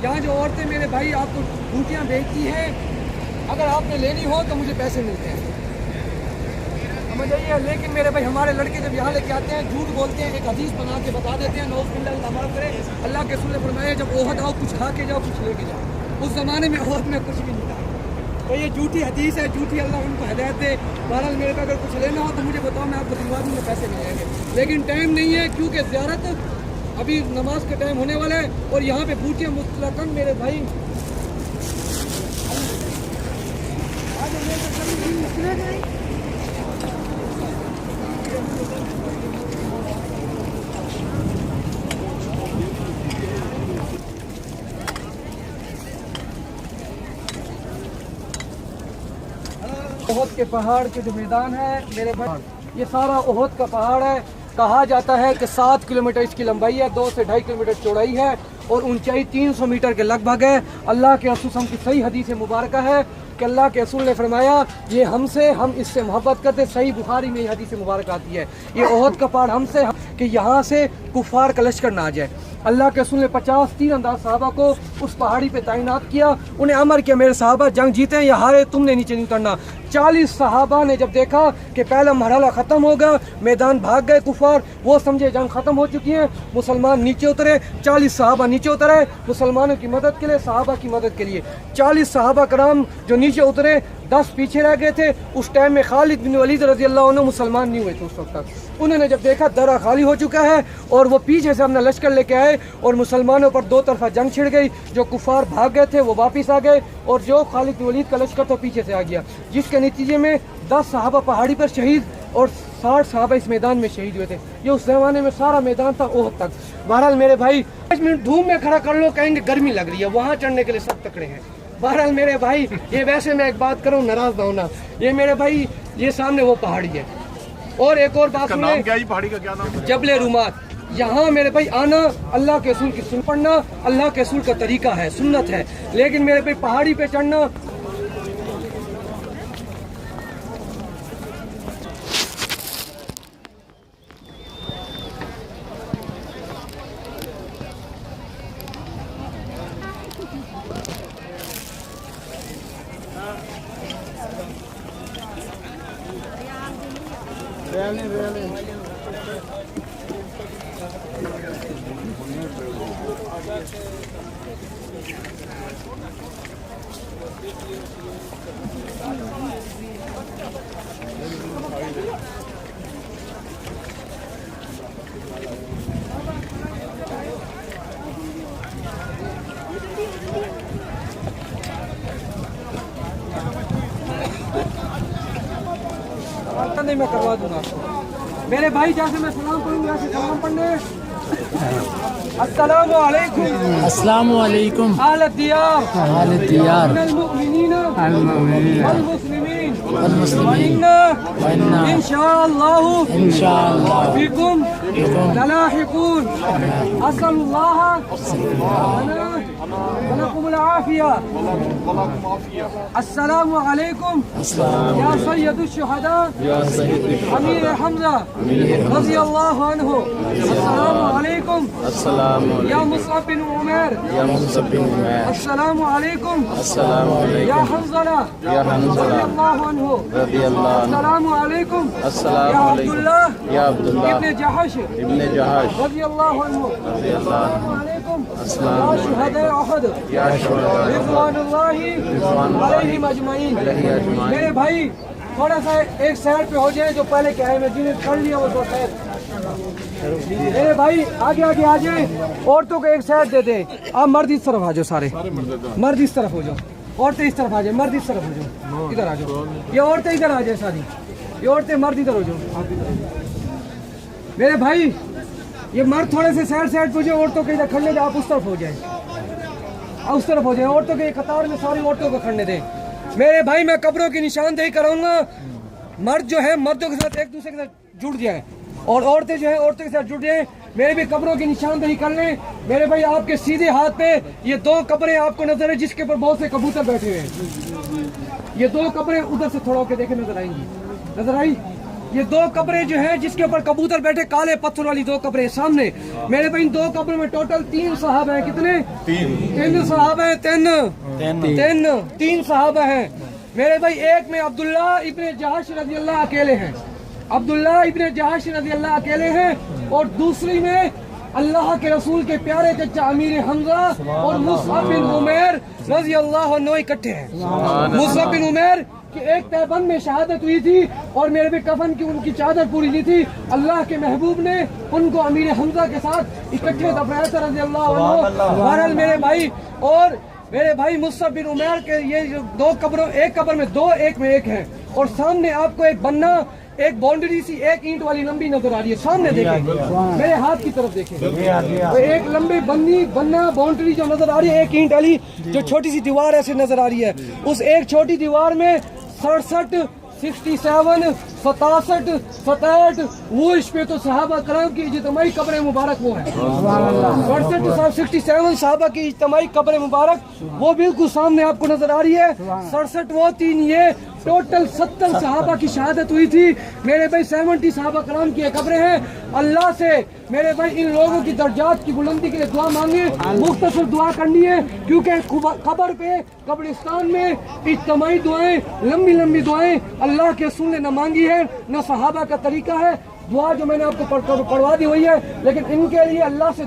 यहाँ जो औरतें मेरे भाई आपको बूटियाँ बेचती हैं, अगर आपने लेनी हो तो मुझे पैसे मिलते हैं, समझ आइए। लेकिन मेरे भाई हमारे लड़के जब यहाँ लेके आते हैं झूठ बोलते हैं, एक हदीस बना के बता देते हैं, नौज़ुबिल्लाह माफ़ करे, अल्लाह के रसूल ने फरमाया जब ओहद आओ कुछ खा के जाओ कुछ लेके जाओ। उस ज़माने में ओहद में कुछ भी नहीं था, तो ये झूठी हदीस है, झूठी, अल्लाह उनको हिदायत दे। बहरहाल मेरे पे अगर कुछ लेना हो तो मुझे बताओ, मैं आपको दिलवा दूँगा, पैसे मिल जाएंगे। लेकिन टाइम नहीं है क्योंकि ज़ियारत अभी नमाज का टाइम होने वाला है और यहाँ पे बूटियाँ मुतलकन मेरे भाई ओहद के पहाड़ के जो मैदान है मेरे भाई, ये सारा ओहद का पहाड़ है। कहा जाता है कि 7 किलोमीटर इसकी लंबाई है, 2 से 2.5 किलोमीटर चौड़ाई है और ऊंचाई 300 मीटर के लगभग है। अल्लाह के रसूल की सही हदीस मुबारक है कि अल्लाह के रसूल ने फरमाया ये हमसे, हम इससे मोहब्बत करते। सही बुखारी में ये हदीस मुबारक आती है, ये ओहद का पहाड़ हमसे कि यहाँ से कुफार का लश्कर ना आ जाए। अल्लाह के रसूल ने 50 तीरंदाज साहबा को उस पहाड़ी पे तैनात किया, उन्हें अमर किया मेरे साहबा जंग जीते या हारे तुमने नीचे नहीं उतरना। 40 साहबा ने जब देखा कि पहला मरहला ख़त्म हो गया, मैदान भाग गए कुफार, वो समझे जंग ख़त्म हो चुकी है, मुसलमान नीचे उतरे। 40 साहबा नीचे उतरे मुसलमानों की मदद के लिए, साहबा की मदद के लिए। 40 साहबा कराम जो नीचे उतरे, 10 पीछे रह गए थे। उस टाइम में खालिद बिन वलीद रज़ी अल्लाह अन्हु मुसलमान नहीं हुए थे उस वक्त तक। उन्होंने जब देखा दरा खाली हो चुका है और वो पीछे से अपना लश्कर लेके आए और मुसलमानों पर 2 तरफा जंग छिड़ गई। जो कुफार भाग गए थे वो वापस आ गए और जो खालिद बिन वलीद का लश्कर तो पीछे से आ गया, जिसके नतीजे में 10 साहबा पहाड़ी पर शहीद और 60 साहबा इस मैदान में शहीद हुए थे। ये उस जमाने में सारा मैदान था ओहद तक। बहरहाल मेरे भाई 5 मिनट धूप में खड़ा कर लो, कहेंगे गर्मी लग रही है, वहाँ चढ़ने के लिए सब तकड़े हैं। बहरहाल मेरे भाई ये वैसे मैं एक बात करूँ, नाराज ना होना, ये मेरे भाई ये सामने वो पहाड़ी है। और एक और बात सुनिए, नाम क्या है पहाड़ी का, क्या नाम है? जबले रुमात। यहाँ मेरे भाई आना अल्लाह के रसूल की सुन पढ़ना अल्लाह के रसूल का तरीका है, सुन्नत है। लेकिन मेरे भाई पहाड़ी पे चढ़ना नहीं, मैं करवा दूंगा आपको। मेरे भाई जैसे मैं सलाम करूंगा वैसे सलाम पढ़ने। अस्सलामु अलैकुम। अस्सलामु अलैकुम। हालत दियार हालत मुमिनीन वल मुस्लिमीन वइन्ना इंशाअल्लाह बिकुम ललाहिकून। अस्सलाल्लाह वलकुमुल आफिया। अस्सलामु अलैकुम या सय्यदुश शुहदा अमीर हमजा रज़ी अल्लाहु अन्हु। अस्सलामु अलैकुम या मुसअब बिन उमैर। अस्सलामु अलैकुम या हंज़ला रज़ी अल्लाहु अन्हु। अस्सलामु अलैकुम या अब्दुल्लाह इब्न जहश रज़ी अल्लाहु अन्हु। अस्सलामु अलैकुम या शुहदा अहद रिज़वानुल्लाहि अलैहिम अजमईन। मेरे भाई थोड़ा सा एक साइड पे हो जाए, जो पहले क्या है मैं जिन्हें कर लिया वो तो साइड। मेरे भाई आगे आगे आ जाए, औरतों को एक साइड दे दे। आप मर्द इस तरफ आ जाओ, सारे मर्द इस तरफ हो जाओ, औरतें इस तरफ आ जाए, मर्द इस तरफ हो जाओ, इधर आ जाओ। ये औरतें इधर आ जाए सारी, ये औरतें मर्द इधर हो जाओ। मेरे भाई ये मर्द थोड़े से साइड हो जाए, औरतों के इधर खड़ने दे, आप उस तरफ हो जाए, उस तरफ हो जाए। औरतों के कतार में सारी औरतों को खड़ने दें। मेरे भाई मैं कब्रों की निशानदेही कराऊंगा, मर्द जो है मर्दों के साथ एक दूसरे के साथ जुड़ जाए और औरतें जो है औरतों के साथ जुड़ जाए। मेरे भी कब्रों की निशानदेही कर लें। मेरे भाई आपके सीधे हाथ पे ये 2 कब्रें आपको नजर है, जिसके ऊपर बहुत से कबूतर बैठे हुए हैं। ये 2 कब्रें उधर से थोड़ा होकर देखे नजर आएंगी, नजर आई? ये दो कब्रें जो हैं जिसके ऊपर कबूतर बैठे, काले पत्थर वाली दो कब्रें सामने मेरे भाई। दो कब्रों में टोटल 3 सहाबा हैं। कितने? 3 सहाबा हैं। तीन सहाबा हैं मेरे भाई। एक में अब्दुल्ला इब्ने जहाश रज़ी अल्लाह अकेले हैं, अब्दुल्ला इब्ने जहाश रज़ी अल्लाह अकेले हैं। और दूसरी में अल्लाह के रसूल के प्यारे चचा अमीर हमजा और मुसअब बिन उमैर रज़ी अल्लाह अन्हु इकट्ठे हैं। मुसअब बिन उमैर कि एक तैबंद में शहादत हुई थी और मेरे भी कफन की उनकी चादर पूरी नहीं थी। अल्लाह के महबूब ने उनको अमीर हमजा के साथ इकट्ठे दफनाया था रज़ी अल्लाह अन्हु। बहरहाल मेरे भाई, और मेरे भाई मुसअब बिन उमैर के ये जो दो कब्रों, एक कब्र में दो, एक में एक है। और सामने आपको एक बन्ना, एक बाउंड्री सी एक ईंट वाली लंबी नजर आ रही है। सामने देखें, मेरे हाथ की तरफ देखें, तो एक लंबी बन्ना बाउंड्री जो नजर आ रही है, एक ईंट वाली जो छोटी सी दीवार ऐसे नजर आ रही है। उस एक छोटी दीवार में 67, 67, 67, 67 वो इस पे तो सहाबा करम की इज्तिमाई कब्र मुबारक वो है। 67, 67 सहाबा की इज्तिमाई कब्र मुबारक वो बिल्कुल सामने आपको नजर आ रही है। 67 वो 3 ये टोटल 70 सहाबा की शहादत हुई थी मेरे भाई। 70 सहाबा कराम की कब्रें हैं। अल्लाह से मेरे भाई इन लोगों की दर्जात की बुलंदी के लिए दुआ मांगे। मुख्तसर दुआ करनी है क्योंकि कब्र पे, कब्रिस्तान में इज्तिमाई दुआएं, लंबी लंबी दुआएं अल्लाह के रसूल ने न मांगी है, न सहाबा का तरीका है। दुआ जो मैंने आपको पढ़वा दी हुई है, लेकिन इनके लिए अल्लाह से